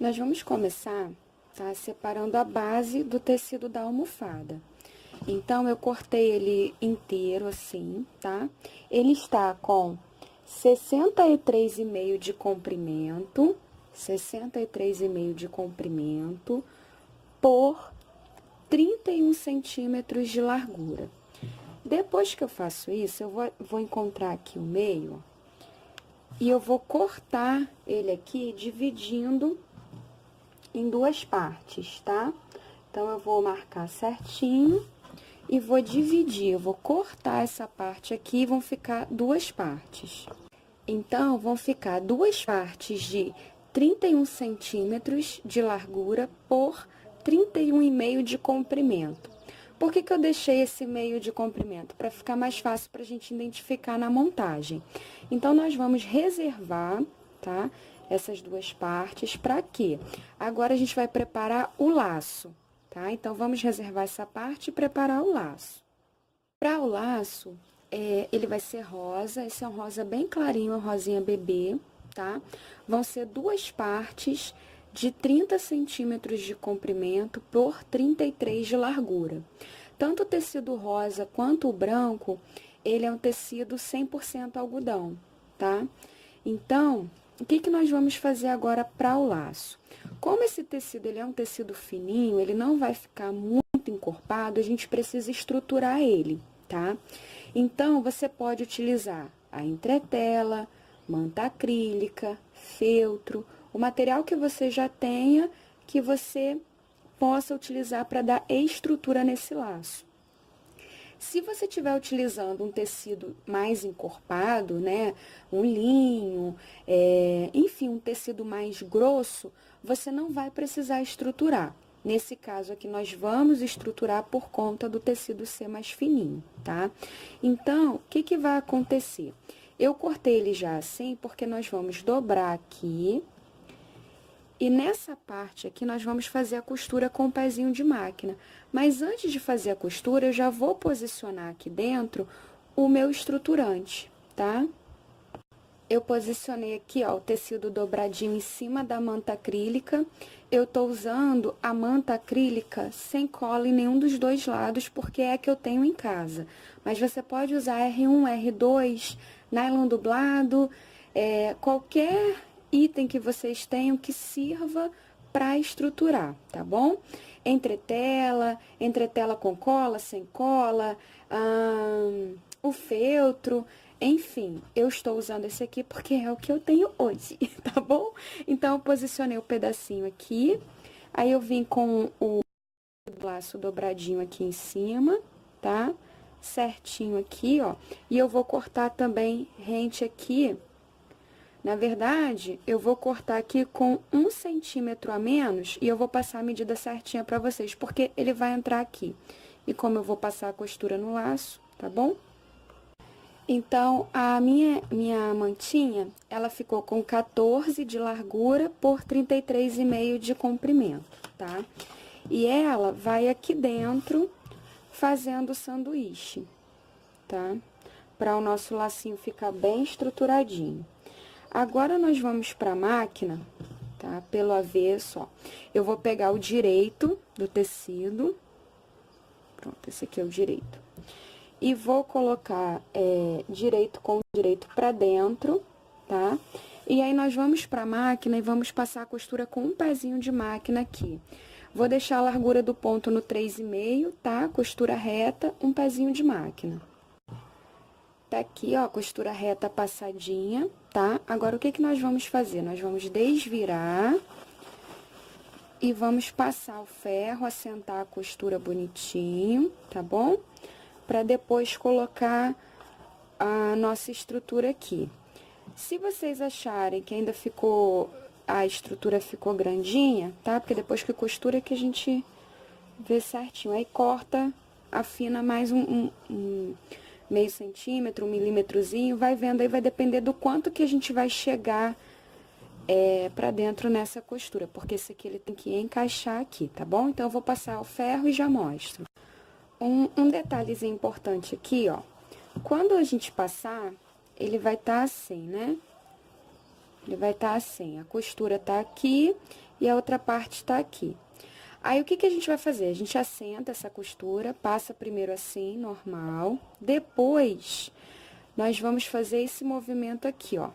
Nós vamos começar, tá, separando a base do tecido da almofada. Então, eu cortei ele inteiro assim, tá? Ele está com 63,5 de comprimento, 63,5 de comprimento por 31 centímetros de largura. Depois que eu faço isso, eu vou encontrar aqui o meio, ó, e eu vou cortar ele aqui dividindo em duas partes, tá? Então, eu vou marcar certinho e vou dividir, eu vou cortar essa parte aqui e vão ficar duas partes. Então, vão ficar duas partes de 31 centímetros de largura por 31,5 de comprimento. Por que eu deixei esse meio de comprimento? Para ficar mais fácil para a gente identificar na montagem. Então, nós vamos reservar, tá? Essas duas partes, para quê? Agora, a gente vai preparar o laço, tá? Então, vamos reservar essa parte e preparar o laço. Para o laço, ele vai ser rosa, esse é um rosa bem clarinho, uma rosinha bebê, tá? Vão ser duas partes de 30 centímetros de comprimento por 33 de largura. Tanto o tecido rosa quanto o branco, ele é um tecido 100% algodão, tá? Então, o que nós vamos fazer agora para o laço? Como esse tecido ele é um tecido fininho, ele não vai ficar muito encorpado, a gente precisa estruturar ele, tá? Então, você pode utilizar a entretela, manta acrílica, feltro, o material que você já tenha, que você possa utilizar para dar estrutura nesse laço. Se você estiver utilizando um tecido mais encorpado, né, um linho, enfim, um tecido mais grosso, você não vai precisar estruturar. Nesse caso aqui, nós vamos estruturar por conta do tecido ser mais fininho, tá? Então, o que vai acontecer? Eu cortei ele já assim, porque nós vamos dobrar aqui. E nessa parte aqui, nós vamos fazer a costura com o pezinho de máquina. Mas antes de fazer a costura, eu já vou posicionar aqui dentro o meu estruturante, tá? Eu posicionei aqui, ó, o tecido dobradinho em cima da manta acrílica. Eu tô usando a manta acrílica sem cola em nenhum dos dois lados, porque é a que eu tenho em casa. Mas você pode usar R1, R2, nylon dublado, qualquer item que vocês tenham que sirva para estruturar, tá bom? Entretela com cola, sem cola, o feltro, enfim, eu estou usando esse aqui porque é o que eu tenho hoje, tá bom? Então, eu posicionei o pedacinho aqui, aí eu vim com o laço dobradinho aqui em cima, tá? Certinho aqui, ó, e eu vou cortar também rente aqui. Na verdade, eu vou cortar aqui com 1 centímetro a menos e eu vou passar a medida certinha pra vocês, porque ele vai entrar aqui. E como eu vou passar a costura no laço, tá bom? Então, a minha mantinha, ela ficou com 14 de largura por 33,5 de comprimento, tá? E ela vai aqui dentro fazendo o sanduíche, tá? Para o nosso lacinho ficar bem estruturadinho. Agora, nós vamos para a máquina, tá? Pelo avesso, ó. Eu vou pegar o direito do tecido. Pronto, esse aqui é o direito. E vou colocar direito com direito pra dentro, tá? E aí, nós vamos pra máquina e vamos passar a costura com um pezinho de máquina aqui. Vou deixar a largura do ponto no 3,5, tá? Costura reta, um pezinho de máquina. Tá aqui, ó, costura reta passadinha, tá? Agora, o que nós vamos fazer? Nós vamos desvirar e vamos passar o ferro, assentar a costura bonitinho, tá bom? Pra depois colocar a nossa estrutura aqui. Se vocês acharem que ainda a estrutura ficou grandinha, tá? Porque depois que costura é que a gente vê certinho. Aí, corta, afina mais meio centímetro, 1 milímetrozinho, vai vendo aí, vai depender do quanto que a gente vai chegar pra dentro nessa costura, porque esse aqui ele tem que encaixar aqui, tá bom? Então, eu vou passar o ferro e já mostro. Um detalhezinho importante aqui, ó, quando a gente passar, ele vai estar assim, né? Ele vai estar assim, a costura tá aqui e a outra parte tá aqui. Aí, o que que a gente vai fazer? A gente assenta essa costura, passa primeiro assim, normal. Depois, nós vamos fazer esse movimento aqui, ó.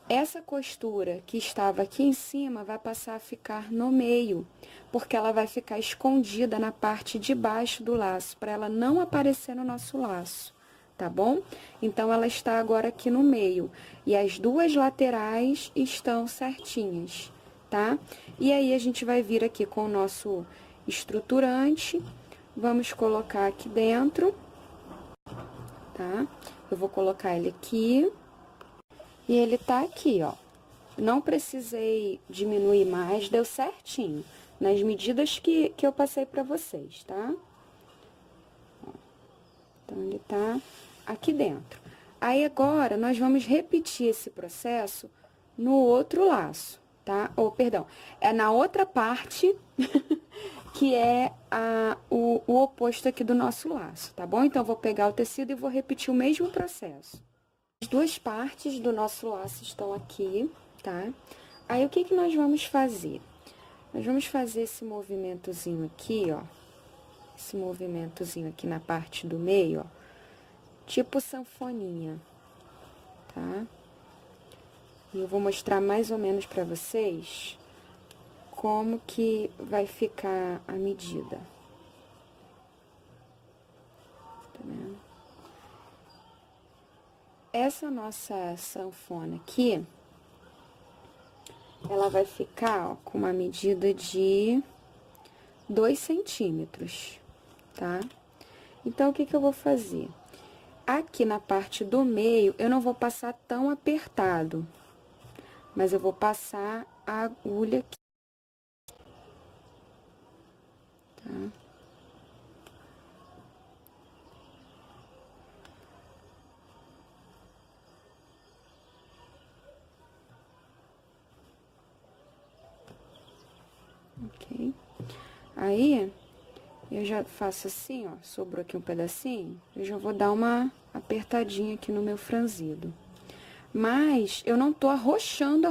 Essa costura que estava aqui em cima vai passar a ficar no meio, porque ela vai ficar escondida na parte de baixo do laço, para ela não aparecer no nosso laço, tá bom? Então, ela está agora aqui no meio, e as duas laterais estão certinhas, tá? E aí, a gente vai vir aqui com o nosso estruturante, vamos colocar aqui dentro, tá? Eu vou colocar ele aqui. E ele tá aqui, ó. Não precisei diminuir mais, deu certinho. Nas medidas que eu passei pra vocês, tá? Então, ele tá aqui dentro. Aí, agora, nós vamos repetir esse processo no outro laço, tá? Ou, perdão, é na outra parte, que é o oposto aqui do nosso laço, tá bom? Então, eu vou pegar o tecido e vou repetir o mesmo processo. As duas partes do nosso laço estão aqui, tá? Aí, o que que nós vamos fazer? Nós vamos fazer esse movimentozinho aqui, ó. Esse movimentozinho aqui na parte do meio, ó. Tipo sanfoninha, tá? E eu vou mostrar mais ou menos pra vocês como que vai ficar a medida. Tá vendo? Essa nossa sanfona aqui, ela vai ficar, ó, com uma medida de 2 centímetros, tá? Então, o que que eu vou fazer? Aqui na parte do meio, eu não vou passar tão apertado, mas eu vou passar a agulha aqui, tá? Ok? Aí, eu já faço assim, ó, sobrou aqui um pedacinho, eu já vou dar uma apertadinha aqui no meu franzido. Mas, eu não tô arrochando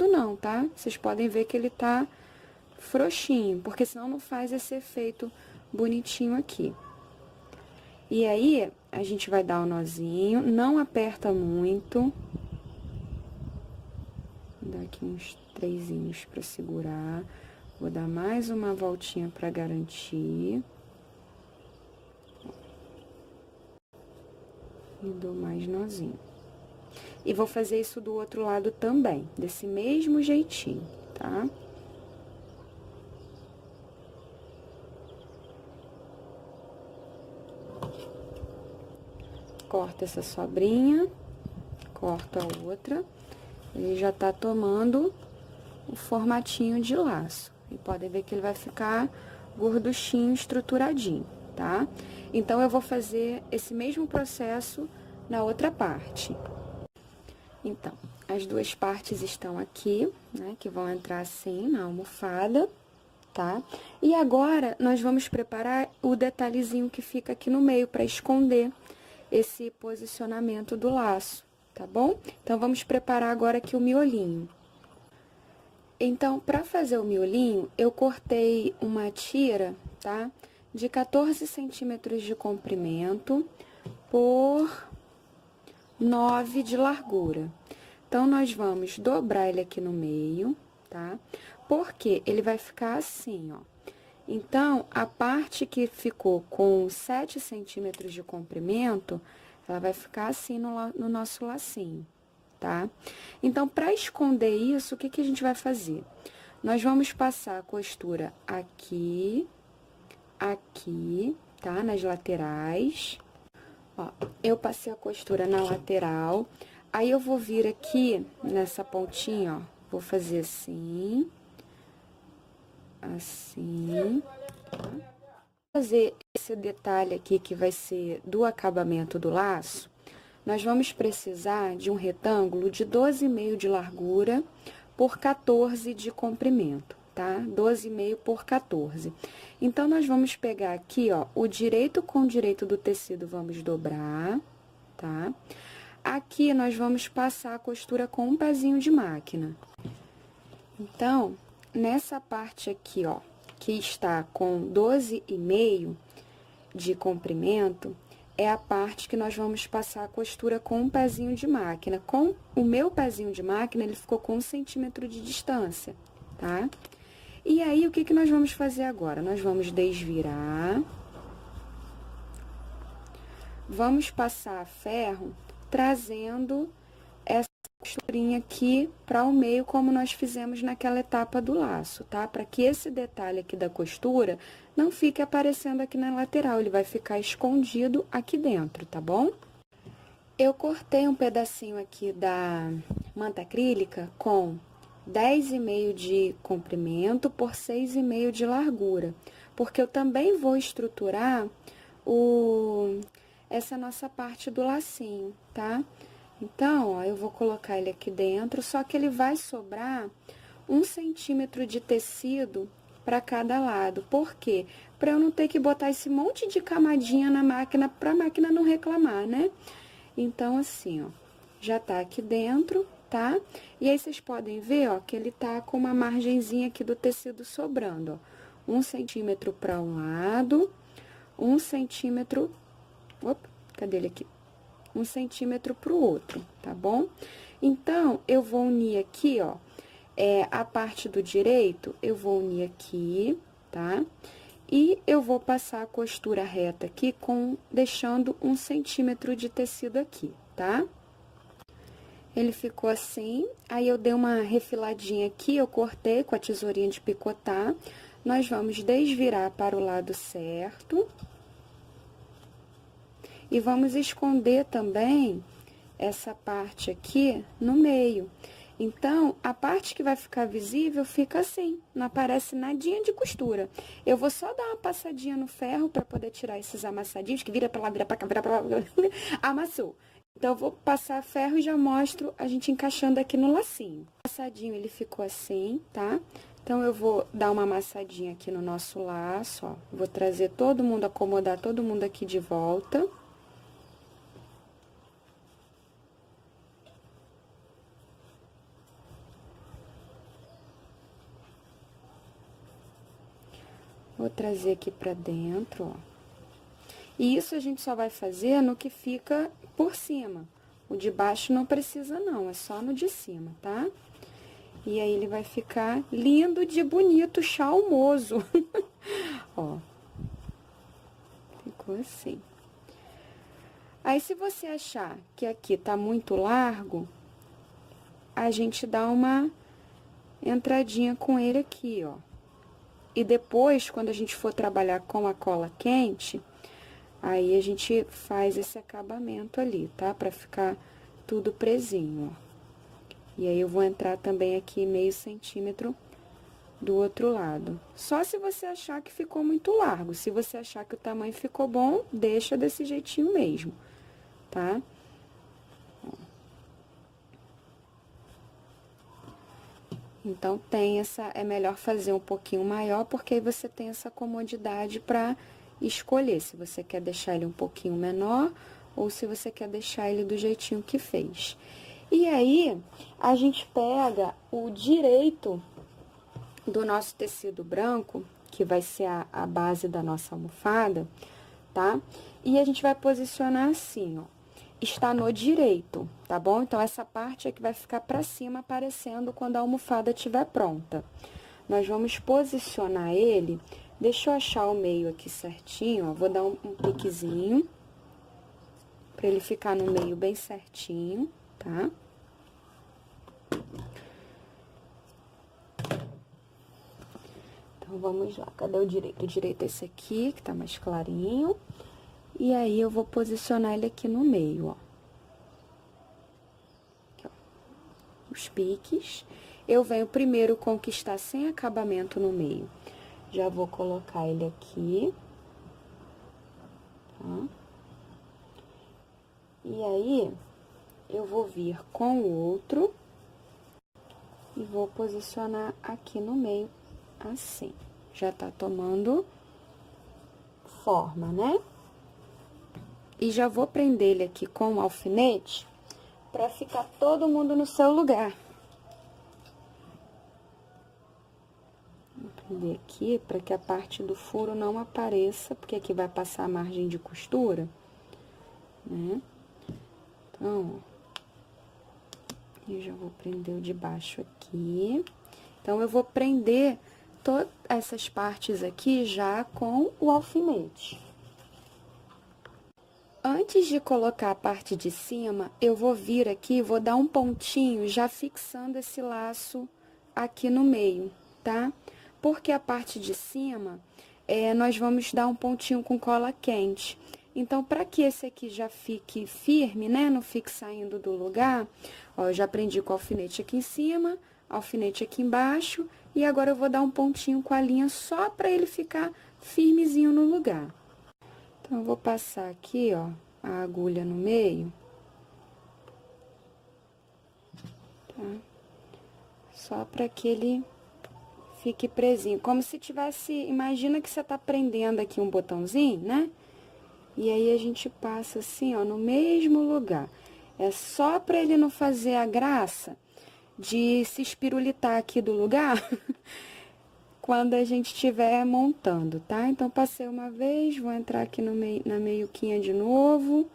não, tá? Vocês podem ver que ele tá frouxinho, porque senão não faz esse efeito bonitinho aqui. E aí, a gente vai dar o nozinho, não aperta muito. Vou dar aqui uns 3 pra segurar. Vou dar mais uma voltinha pra garantir. E dou mais nozinho. E vou fazer isso do outro lado também, desse mesmo jeitinho, tá? Corta essa sobrinha, corta a outra. Ele já tá tomando o formatinho de laço. E podem ver que ele vai ficar gorduchinho, estruturadinho, tá? Então, eu vou fazer esse mesmo processo na outra parte. Então, as duas partes estão aqui, né? Que vão entrar assim na almofada, tá? E agora, nós vamos preparar o detalhezinho que fica aqui no meio, para esconder esse posicionamento do laço, tá bom? Então, vamos preparar agora aqui o miolinho. Então, para fazer o miolinho, eu cortei uma tira, tá? De 14 centímetros de comprimento por 9 de largura. Então, nós vamos dobrar ele aqui no meio, tá? Porque ele vai ficar assim, ó. Então, a parte que ficou com 7 centímetros de comprimento, ela vai ficar assim no nosso lacinho, tá? Então, para esconder isso, o que que a gente vai fazer? Nós vamos passar a costura aqui, aqui, tá? Nas laterais. Ó, eu passei a costura na lateral, aí eu vou vir aqui nessa pontinha, ó, vou fazer assim, assim, tá? Fazer esse detalhe aqui que vai ser do acabamento do laço, nós vamos precisar de um retângulo de 12,5 de largura por 14 de comprimento, tá? 12,5 por 14. Então, nós vamos pegar aqui, ó, o direito com o direito do tecido, vamos dobrar, tá? Aqui, nós vamos passar a costura com um pezinho de máquina. Então, nessa parte aqui, ó, que está com 12,5 de comprimento, é a parte que nós vamos passar a costura com um pezinho de máquina. Com o meu pezinho de máquina, ele ficou com 1 centímetro de distância, tá? E aí, o que que nós vamos fazer agora? Nós vamos desvirar. Vamos passar a ferro, trazendo essa costurinha aqui para o meio, como nós fizemos naquela etapa do laço, tá? Para que esse detalhe aqui da costura não fique aparecendo aqui na lateral, ele vai ficar escondido aqui dentro, tá bom? Eu cortei um pedacinho aqui da manta acrílica com 10,5 de comprimento por 6,5 de largura, porque eu também vou estruturar essa nossa parte do lacinho, tá? Então, ó, eu vou colocar ele aqui dentro, só que ele vai sobrar 1 centímetro de tecido para cada lado. Por quê? Para eu não ter que botar esse monte de camadinha na máquina, para a máquina não reclamar, né? Então, assim, ó, já tá aqui dentro, tá? E aí, vocês podem ver, ó, que ele tá com uma margenzinha aqui do tecido sobrando, ó. 1 centímetro para um lado, 1 centímetro... Opa, cadê ele aqui? 1 centímetro pro outro, tá bom? Então, eu vou unir aqui, ó, a parte do direito, eu vou unir aqui, tá? E eu vou passar a costura reta aqui, deixando 1 centímetro de tecido aqui, tá? Ele ficou assim, aí eu dei uma refiladinha aqui, eu cortei com a tesourinha de picotar. Nós vamos desvirar para o lado certo. E vamos esconder também essa parte aqui no meio. Então, a parte que vai ficar visível fica assim, não aparece nadinha de costura. Eu vou só dar uma passadinha no ferro para poder tirar esses amassadinhos, que vira pra lá, vira pra cá, vira pra lá, amassou. Então, eu vou passar ferro e já mostro a gente encaixando aqui no lacinho. O amassadinho, ele ficou assim, tá? Então, eu vou dar uma amassadinha aqui no nosso laço, ó. Vou trazer todo mundo, acomodar todo mundo aqui de volta. Vou trazer aqui pra dentro, ó. E isso a gente só vai fazer no que fica por cima. O de baixo não precisa não, é só no de cima, tá? E aí, ele vai ficar lindo de bonito, charmoso. Ó. Ficou assim. Aí, se você achar que aqui tá muito largo, a gente dá uma entradinha com ele aqui, ó. E depois, quando a gente for trabalhar com a cola quente, aí a gente faz esse acabamento ali, tá? Pra ficar tudo presinho, ó. E aí, eu vou entrar também aqui meio centímetro do outro lado. Só se você achar que ficou muito largo. Se você achar que o tamanho ficou bom, deixa desse jeitinho mesmo, tá? Então, é melhor fazer um pouquinho maior, porque aí você tem essa comodidade para escolher se você quer deixar ele um pouquinho menor ou se você quer deixar ele do jeitinho que fez. E aí, a gente pega o direito do nosso tecido branco, que vai ser a base da nossa almofada, tá? E a gente vai posicionar assim, ó. Está no direito, tá bom? Então, essa parte é que vai ficar pra cima, aparecendo quando a almofada estiver pronta. Nós vamos posicionar ele, deixa eu achar o meio aqui certinho, ó, vou dar um piquezinho, pra ele ficar no meio bem certinho, tá? Então, vamos lá, cadê o direito? O direito é esse aqui, que tá mais clarinho. E aí, eu vou posicionar ele aqui no meio, ó. Aqui, ó. Os piques. Eu venho primeiro com o que está sem acabamento no meio. Já vou colocar ele aqui. Tá? E aí, eu vou vir com o outro. E vou posicionar aqui no meio, assim. Já tá tomando forma, né? E já vou prender ele aqui com um alfinete, pra ficar todo mundo no seu lugar. prender aqui para que a parte do furo não apareça, porque aqui vai passar a margem de costura, né? Então, eu já vou prender o de baixo aqui. Então, eu vou prender todas essas partes aqui já com o alfinete. Antes de colocar a parte de cima, eu vou vir aqui, vou dar um pontinho já fixando esse laço aqui no meio, tá? Porque a parte de cima, nós vamos dar um pontinho com cola quente. Então, para que esse aqui já fique firme, né, não fique saindo do lugar, ó, eu já prendi com o alfinete aqui em cima, alfinete aqui embaixo, e agora eu vou dar um pontinho com a linha só para ele ficar firmezinho no lugar. Então, eu vou passar aqui, ó, a agulha no meio, tá? Só para que ele fique presinho. Como se tivesse, imagina que você tá prendendo aqui um botãozinho, né? E aí, a gente passa assim, ó, no mesmo lugar. É só para ele não fazer a graça de se espirulitar aqui do lugar quando a gente estiver montando, tá? Então, passei uma vez, vou entrar aqui no na meiuquinha de novo,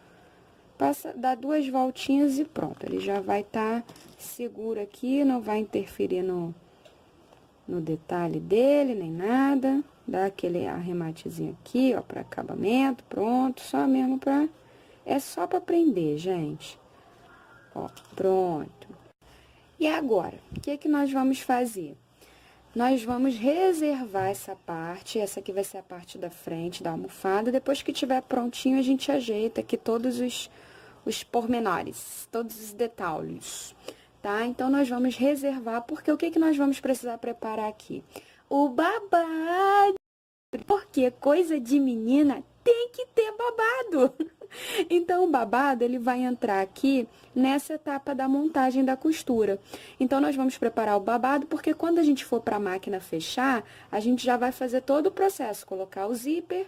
dá 2 voltinhas e pronto. Ele já vai estar seguro aqui, não vai interferir no detalhe dele, nem nada. Dá aquele arrematezinho aqui, ó, para acabamento, pronto, só mesmo pra... É só pra prender, gente. Ó, pronto. E agora, o que que nós vamos fazer? Nós vamos reservar essa parte, essa aqui vai ser a parte da frente da almofada. Depois que tiver prontinho, a gente ajeita aqui todos os pormenores, todos os detalhes, tá? Então, nós vamos reservar, porque o que que nós vamos precisar preparar aqui? O babado, porque coisa de menina tem que ter babado. Então, o babado, ele vai entrar aqui nessa etapa da montagem da costura. Então, nós vamos preparar o babado, porque quando a gente for para a máquina fechar, a gente já vai fazer todo o processo, colocar o zíper,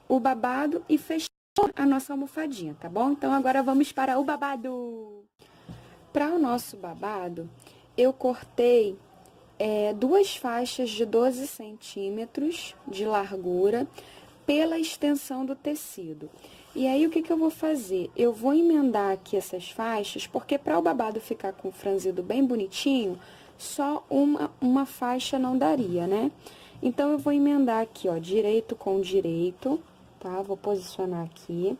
o babado e fechar a nossa almofadinha, tá bom? Então, agora vamos para o babado. Para o nosso babado, eu cortei 2 faixas de 12 centímetros de largura pela extensão do tecido. E aí, o que que eu vou fazer? Eu vou emendar aqui essas faixas, porque para o babado ficar com o franzido bem bonitinho, só uma faixa não daria, né? Então, eu vou emendar aqui, ó, direito com direito, tá? Vou posicionar aqui.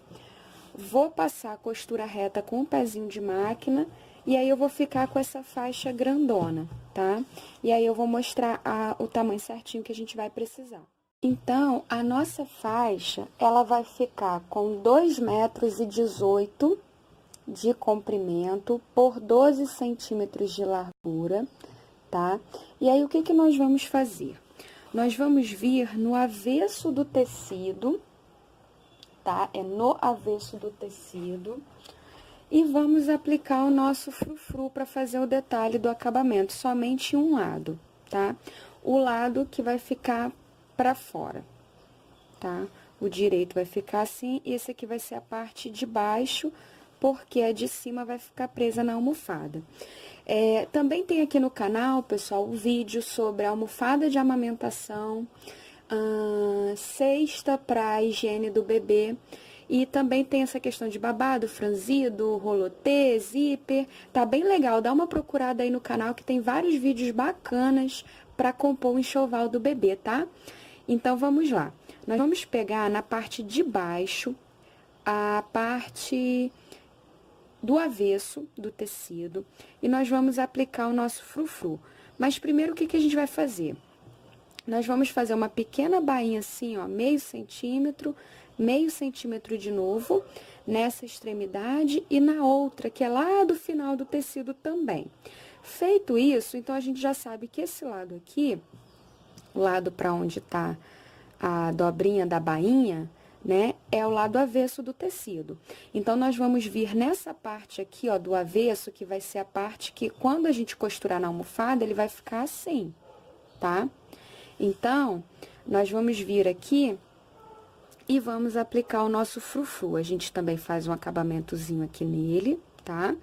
Vou passar a costura reta com o pezinho de máquina, e aí eu vou ficar com essa faixa grandona, tá? E aí, eu vou mostrar o tamanho certinho que a gente vai precisar. Então, a nossa faixa, ela vai ficar com 2,18 m de comprimento por 12 centímetros de largura, tá? E aí, o que que nós vamos fazer? Nós vamos vir no avesso do tecido, tá? É no avesso do tecido. E vamos aplicar o nosso frufru para fazer o detalhe do acabamento, somente um lado, tá? O lado que vai ficar para fora, tá? O direito vai ficar assim, e esse aqui vai ser a parte de baixo, porque a de cima vai ficar presa na almofada. Também tem aqui no canal, pessoal, um vídeo sobre a almofada de amamentação, cesta para higiene do bebê, e também tem essa questão de babado, franzido, rolotê, zíper, tá bem legal, dá uma procurada aí no canal que tem vários vídeos bacanas para compor o enxoval do bebê, tá? Então, vamos lá. Nós vamos pegar na parte de baixo, a parte do avesso do tecido, e nós vamos aplicar o nosso frufru. Mas, primeiro, o que que a gente vai fazer? Nós vamos fazer uma pequena bainha assim, ó, meio centímetro de novo, nessa extremidade e na outra, que é lá do final do tecido também. Feito isso, então, a gente já sabe que esse lado aqui, o lado para onde tá a dobrinha da bainha, né, é o lado avesso do tecido. Então, nós vamos vir nessa parte aqui, ó, do avesso, que vai ser a parte que, quando a gente costurar na almofada, ele vai ficar assim, tá? Então, nós vamos vir aqui e vamos aplicar o nosso frufru. A gente também faz um acabamentozinho aqui nele, tá?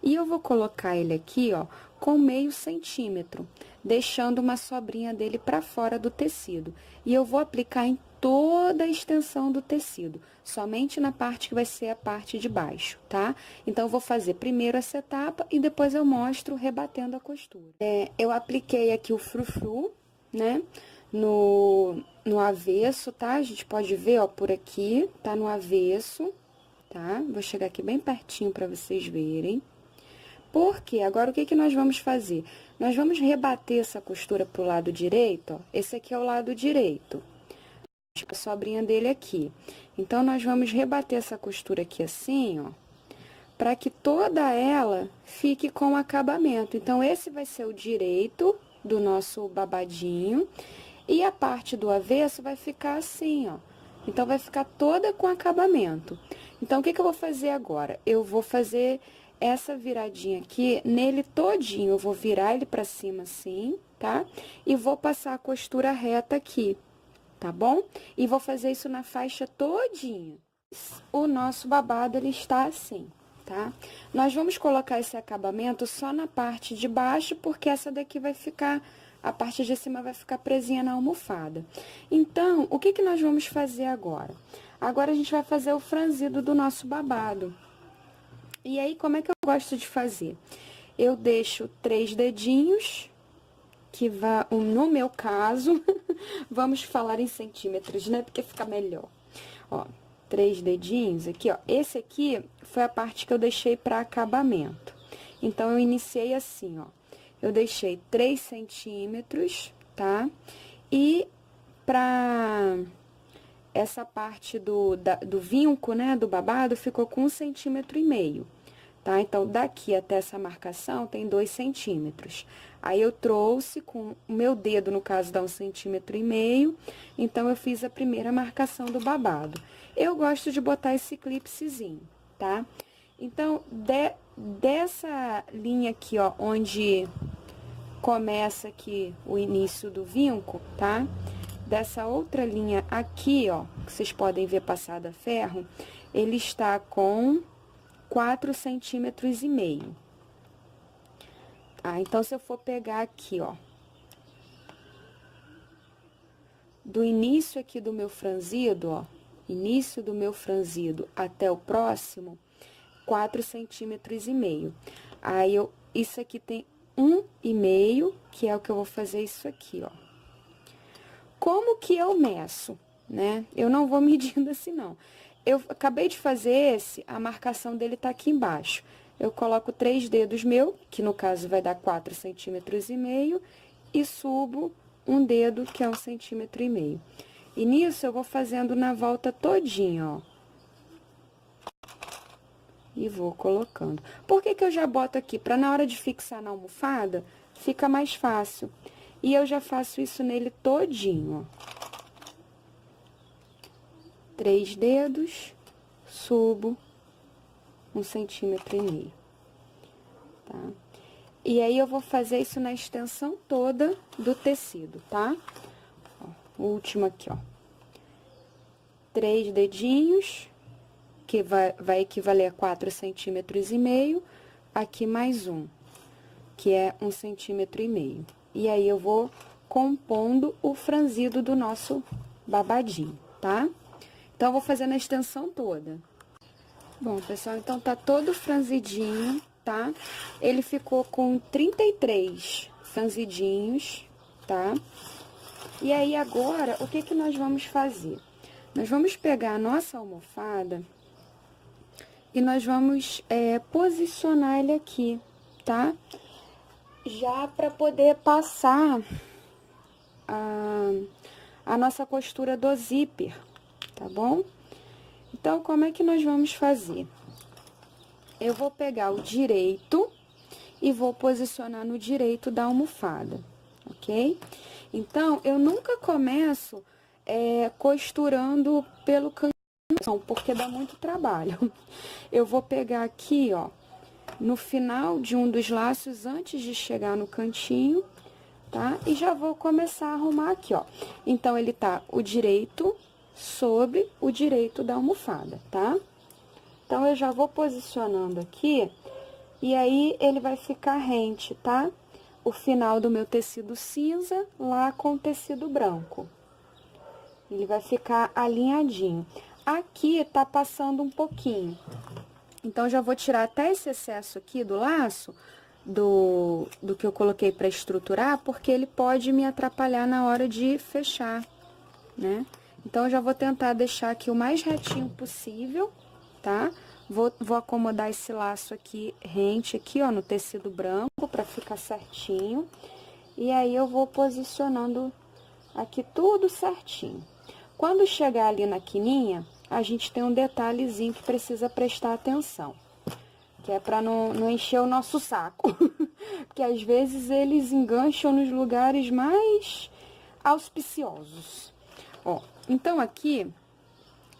E eu vou colocar ele aqui, ó, com meio centímetro. deixando uma sobrinha dele para fora do tecido. E eu vou aplicar em toda a extensão do tecido, somente na parte que vai ser a parte de baixo, tá? Então, eu vou fazer primeiro essa etapa e depois eu mostro rebatendo a costura. Eu apliquei aqui o frufru, né, no avesso, tá? A gente pode ver, ó, por aqui, tá no avesso, tá? Vou chegar aqui bem pertinho para vocês verem. Por quê? Agora, o que que nós vamos fazer? Nós vamos rebater essa costura pro lado direito, ó. Esse aqui é o lado direito. A sobrinha dele aqui. Então, nós vamos rebater essa costura aqui assim, ó, para que toda ela fique com acabamento. Então, esse vai ser o direito do nosso babadinho e a parte do avesso vai ficar assim, ó. Então, vai ficar toda com acabamento. Então, o que que eu vou fazer agora? Eu vou fazer essa viradinha aqui nele todinho. Eu vou virar ele pra cima assim, tá? E vou passar a costura reta aqui, tá bom? E vou fazer isso na faixa todinha. O nosso babado, ele está assim, tá? Nós vamos colocar esse acabamento só na parte de baixo, porque essa daqui vai ficar, a parte de cima vai ficar presinha na almofada. Então, o que que nós vamos fazer agora? Agora, a gente vai fazer o franzido do nosso babado. E aí, como é que eu gosto de fazer? Eu deixo 3 dedinhos, que vai, no meu caso, vamos falar em centímetros, né? Porque fica melhor. Ó, 3 dedinhos aqui, ó. Esse aqui foi a parte que eu deixei para acabamento. Então, eu iniciei assim, ó. Eu deixei 3 centímetros, tá? E pra essa parte do vinco, né, do babado, ficou com 1,5 centímetros, tá? Então, daqui até essa marcação tem 2 centímetros. Aí, eu trouxe com o meu dedo, no caso, dá 1,5 centímetros, então, eu fiz a primeira marcação do babado. Eu gosto de botar esse clipezinho, tá? Então, dessa linha aqui, ó, onde começa aqui o início do vinco, tá? Dessa outra linha aqui, ó, que vocês podem ver passada a ferro, ele está com 4,5 centímetros. Tá? Então, se eu for pegar aqui, ó, do início aqui do meu franzido, ó, início do meu franzido até o próximo, 4,5 centímetros. Aí, isso aqui tem 1,5, que é o que eu vou fazer isso aqui, ó. Como que eu meço, né? Eu não vou medindo assim, não. Eu acabei de fazer a marcação dele tá aqui embaixo. Eu coloco 3 dedos meu, que no caso vai dar 4,5 centímetros, e subo um dedo, que é 1,5 centímetros. E nisso, eu vou fazendo na volta todinha, ó. E vou colocando. Por que que eu já boto aqui? Pra na hora de fixar na almofada, fica mais fácil. E eu já faço isso nele todinho, ó. 3 dedos, subo 1,5 centímetros, tá? E aí, eu vou fazer isso na extensão toda do tecido, tá? Ó, o último aqui, ó. 3 dedinhos, que vai equivaler a 4,5 centímetros. Aqui mais um, que é 1,5 centímetros. E aí, eu vou compondo o franzido do nosso babadinho, tá? Então, eu vou fazer na extensão toda. Bom, pessoal, então, tá todo franzidinho, tá? Ele ficou com 33 franzidinhos, tá? E aí, agora, o que que nós vamos fazer? Nós vamos pegar a nossa almofada e nós vamos posicionar ele aqui, tá? Já para poder passar a nossa costura do zíper, tá bom? Então, como é que nós vamos fazer? Eu vou pegar o direito e vou posicionar no direito da almofada, ok? Então, eu nunca começo costurando pelo cantinho, porque dá muito trabalho. Eu vou pegar aqui, ó, no final de um dos laços, antes de chegar no cantinho, tá? E já vou começar a arrumar aqui, ó. Então, ele tá o direito sobre o direito da almofada, tá? Então, eu já vou posicionando aqui, e aí, ele vai ficar rente, tá? o final do meu tecido cinza lá com o tecido branco. Ele vai ficar alinhadinho. Aqui tá passando um pouquinho. Então, já vou tirar até esse excesso aqui do laço, do que eu coloquei para estruturar, porque ele pode me atrapalhar na hora de fechar, né? Então, eu já vou tentar deixar aqui o mais retinho possível, tá? Vou acomodar esse laço aqui, rente aqui, ó, no tecido branco, para ficar certinho. E aí, eu vou posicionando aqui tudo certinho. Quando chegar ali na quininha, a gente tem um detalhezinho que precisa prestar atenção. Que é para não encher o nosso saco. Porque às vezes eles engancham nos lugares mais auspiciosos. Ó, então aqui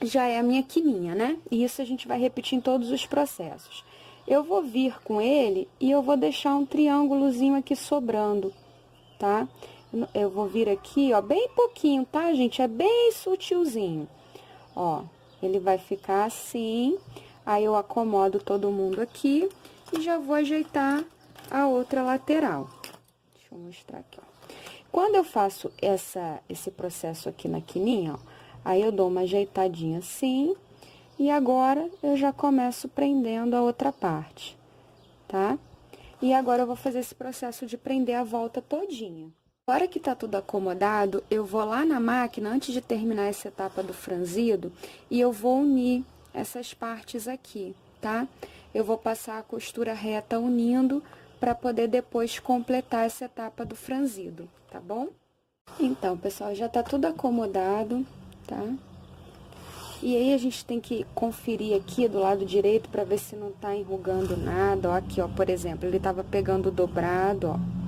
já é a minha quininha, né? E isso a gente vai repetir em todos os processos. Eu vou vir com ele e eu vou deixar um triângulozinho aqui sobrando, tá? Eu vou vir aqui, ó, bem pouquinho, tá, gente? É bem sutilzinho. Ó, ele vai ficar assim, aí eu acomodo todo mundo aqui e já vou ajeitar a outra lateral. Deixa eu mostrar aqui, ó. Quando eu faço esse processo aqui na quininha, ó, aí eu dou uma ajeitadinha assim, e agora eu já começo prendendo a outra parte, tá? E agora eu vou fazer esse processo de prender a volta todinha. Agora que tá tudo acomodado, eu vou lá na máquina, antes de terminar essa etapa do franzido, e eu vou unir essas partes aqui, tá? Eu vou passar a costura reta unindo, para poder depois completar essa etapa do franzido, tá bom? Então, pessoal, já tá tudo acomodado, tá? E aí, a gente tem que conferir aqui do lado direito, para ver se não tá enrugando nada, ó, aqui, ó, por exemplo, ele tava pegando dobrado, ó.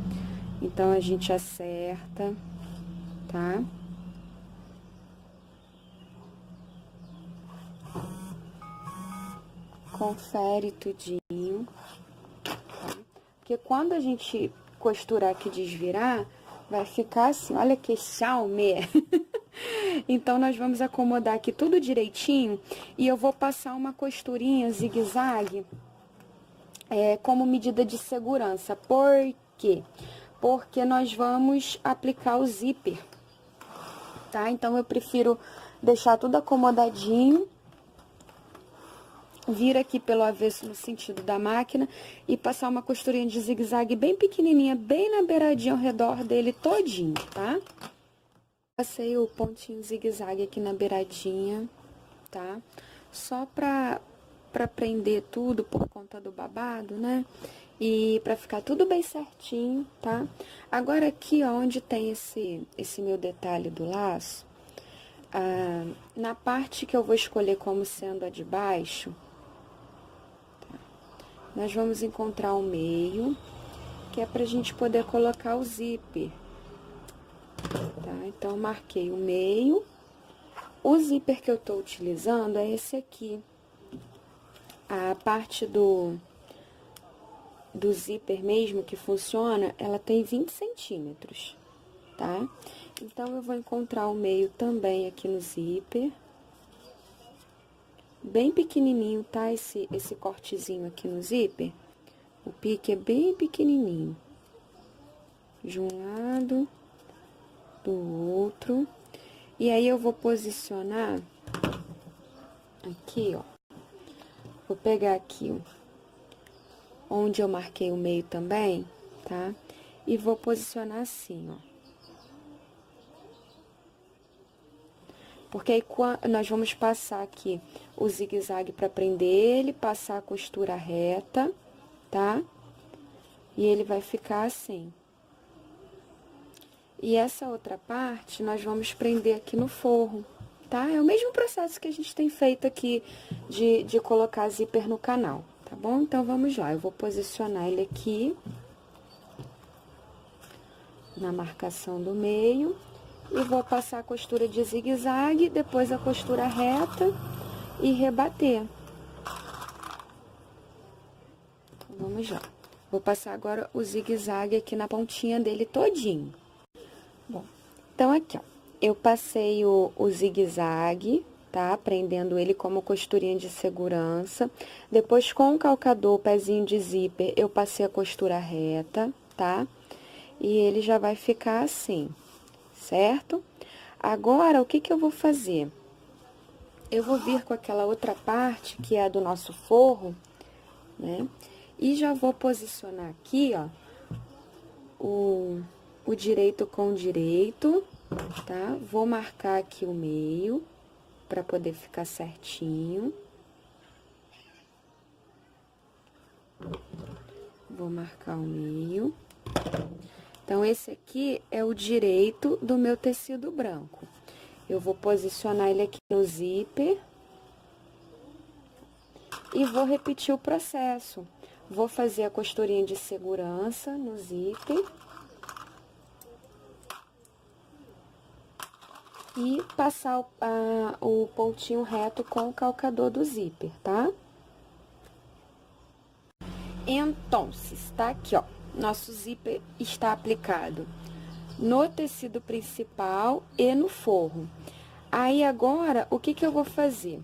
Então, a gente acerta, tá? Confere tudinho, tá? Porque quando a gente costurar aqui e desvirar, vai ficar assim, olha que charme! Então, nós vamos acomodar aqui tudo direitinho e eu vou passar uma costurinha zigue-zague como medida de segurança. Por quê? Porque nós vamos aplicar o zíper, tá? Então, eu prefiro deixar tudo acomodadinho, vir aqui pelo avesso no sentido da máquina e passar uma costurinha de zigue-zague bem pequenininha, bem na beiradinha ao redor dele todinho, tá? Passei o pontinho zigue-zague aqui na beiradinha, tá? Só pra prender tudo por conta do babado, né? E pra ficar tudo bem certinho, tá? Agora aqui, ó, onde tem esse meu detalhe do laço, na parte que eu vou escolher como sendo a de baixo, tá? Nós vamos encontrar o meio, que é pra gente poder colocar o zíper, tá? Então, marquei o meio. O zíper que eu tô utilizando é esse aqui. A parte do zíper mesmo que funciona, ela tem 20 centímetros, tá? Então, eu vou encontrar o meio também aqui no zíper. Bem pequenininho, tá? Esse cortezinho aqui no zíper. O pique é bem pequenininho. De um lado, do outro. E aí, eu vou posicionar aqui, ó. Vou pegar aqui, onde eu marquei o meio também, tá? E vou posicionar assim, ó. Porque aí, nós vamos passar aqui o zigue-zague pra prender ele, passar a costura reta, tá? E ele vai ficar assim. E essa outra parte, nós vamos prender aqui no forro, tá? É o mesmo processo que a gente tem feito aqui de colocar zíper no canal, tá bom? Então, vamos lá. Eu vou posicionar ele aqui, na marcação do meio, e vou passar a costura de zigue-zague, depois a costura reta e rebater. Vamos lá. Vou passar agora o zigue-zague aqui na pontinha dele todinho. Bom, então aqui, ó, eu passei o zigue-zague, tá? Prendendo ele como costurinha de segurança. Depois, com o calcador, pezinho de zíper, eu passei a costura reta, tá? e ele já vai ficar assim, certo? Agora, o que que eu vou fazer? Eu vou vir com aquela outra parte, que é a do nosso forro, né? E já vou posicionar aqui, ó, o direito com direito, tá? Vou marcar aqui o meio, pra poder ficar certinho. Vou marcar o meio. Então, esse aqui é o direito do meu tecido branco. Eu vou posicionar ele aqui no zíper. E vou repetir o processo. Vou fazer a costurinha de segurança no zíper. E passar o pontinho reto com o calcador do zíper, tá? Então, está aqui, ó. Nosso zíper está aplicado no tecido principal e no forro. Aí, agora, o que que eu vou fazer?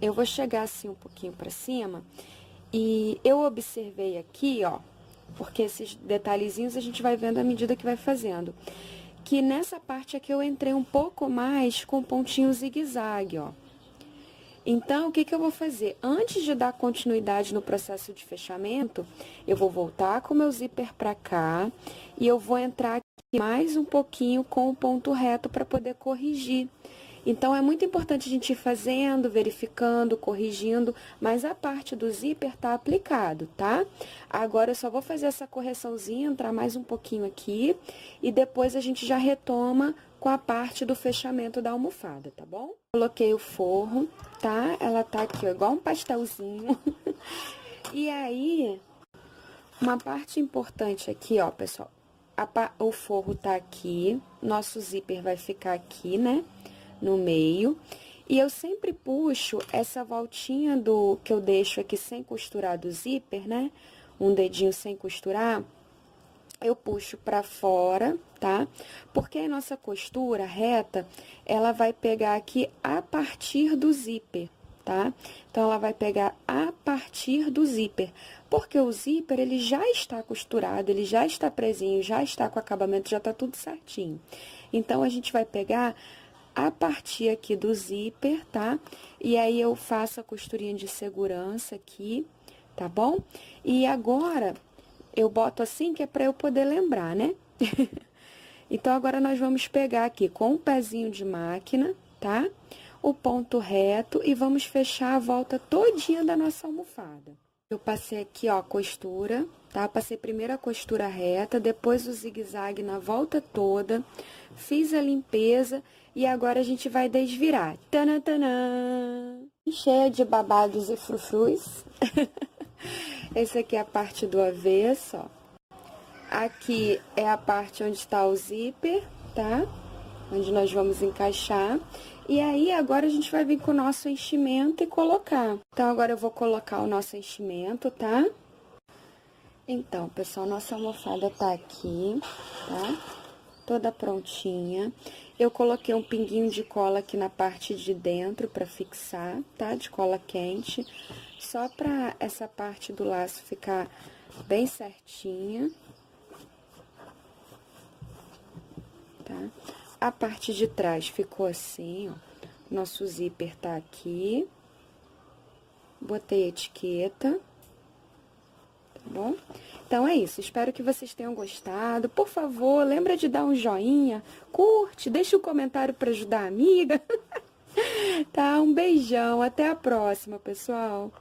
Eu vou chegar assim um pouquinho pra cima e eu observei aqui, ó, porque esses detalhezinhos a gente vai vendo à medida que vai fazendo, que nessa parte aqui eu entrei um pouco mais com pontinho zigue-zague, ó. Então, o que que eu vou fazer? Antes de dar continuidade no processo de fechamento, eu vou voltar com o meu zíper pra cá e eu vou entrar aqui mais um pouquinho com o ponto reto para poder corrigir. Então, é muito importante a gente ir fazendo, verificando, corrigindo, mas a parte do zíper tá aplicado, tá? Agora, eu só vou fazer essa correçãozinha, entrar mais um pouquinho aqui, e depois a gente já retoma com a parte do fechamento da almofada, tá bom? Coloquei o forro, tá? Ela tá aqui, ó, igual um pastelzinho. E aí, uma parte importante aqui, ó, pessoal, o forro tá aqui, nosso zíper vai ficar aqui, né? No meio, e eu sempre puxo essa voltinha que eu deixo aqui sem costurar do zíper, né? Um dedinho sem costurar, eu puxo pra fora, tá? Porque a nossa costura reta, ela vai pegar aqui a partir do zíper, tá? Então, ela vai pegar a partir do zíper, porque o zíper, ele já está costurado, ele já está presinho, já está com acabamento, já tá tudo certinho. Então, a gente vai pegar a partir aqui do zíper, tá? E aí, eu faço a costurinha de segurança aqui, tá bom? E agora, eu boto assim, que é pra eu poder lembrar, né? Então, agora, nós vamos pegar aqui com o pezinho de máquina, tá? O ponto reto e vamos fechar a volta todinha da nossa almofada. Eu passei aqui, ó, a costura, tá? Passei primeiro a costura reta, depois o zigue-zague na volta toda, fiz a limpeza e agora a gente vai desvirar. Tanantanã! Cheia de babados e frufrus. Essa aqui é a parte do avesso, ó. Aqui é a parte onde está o zíper, tá? Onde nós vamos encaixar. E aí, agora a gente vai vir com o nosso enchimento e colocar. Então, agora eu vou colocar o nosso enchimento, tá? Então, pessoal, nossa almofada tá aqui, tá? Toda prontinha. Eu coloquei um pinguinho de cola aqui na parte de dentro pra fixar, tá? De cola quente. Só pra essa parte do laço ficar bem certinha. Tá? A parte de trás ficou assim, ó. Nosso zíper tá aqui. Botei a etiqueta. Tá bom? Então, é isso. Espero que vocês tenham gostado. Por favor, lembra de dar um joinha, curte, deixa um comentário para ajudar a amiga. Tá? Um beijão. Até a próxima, pessoal.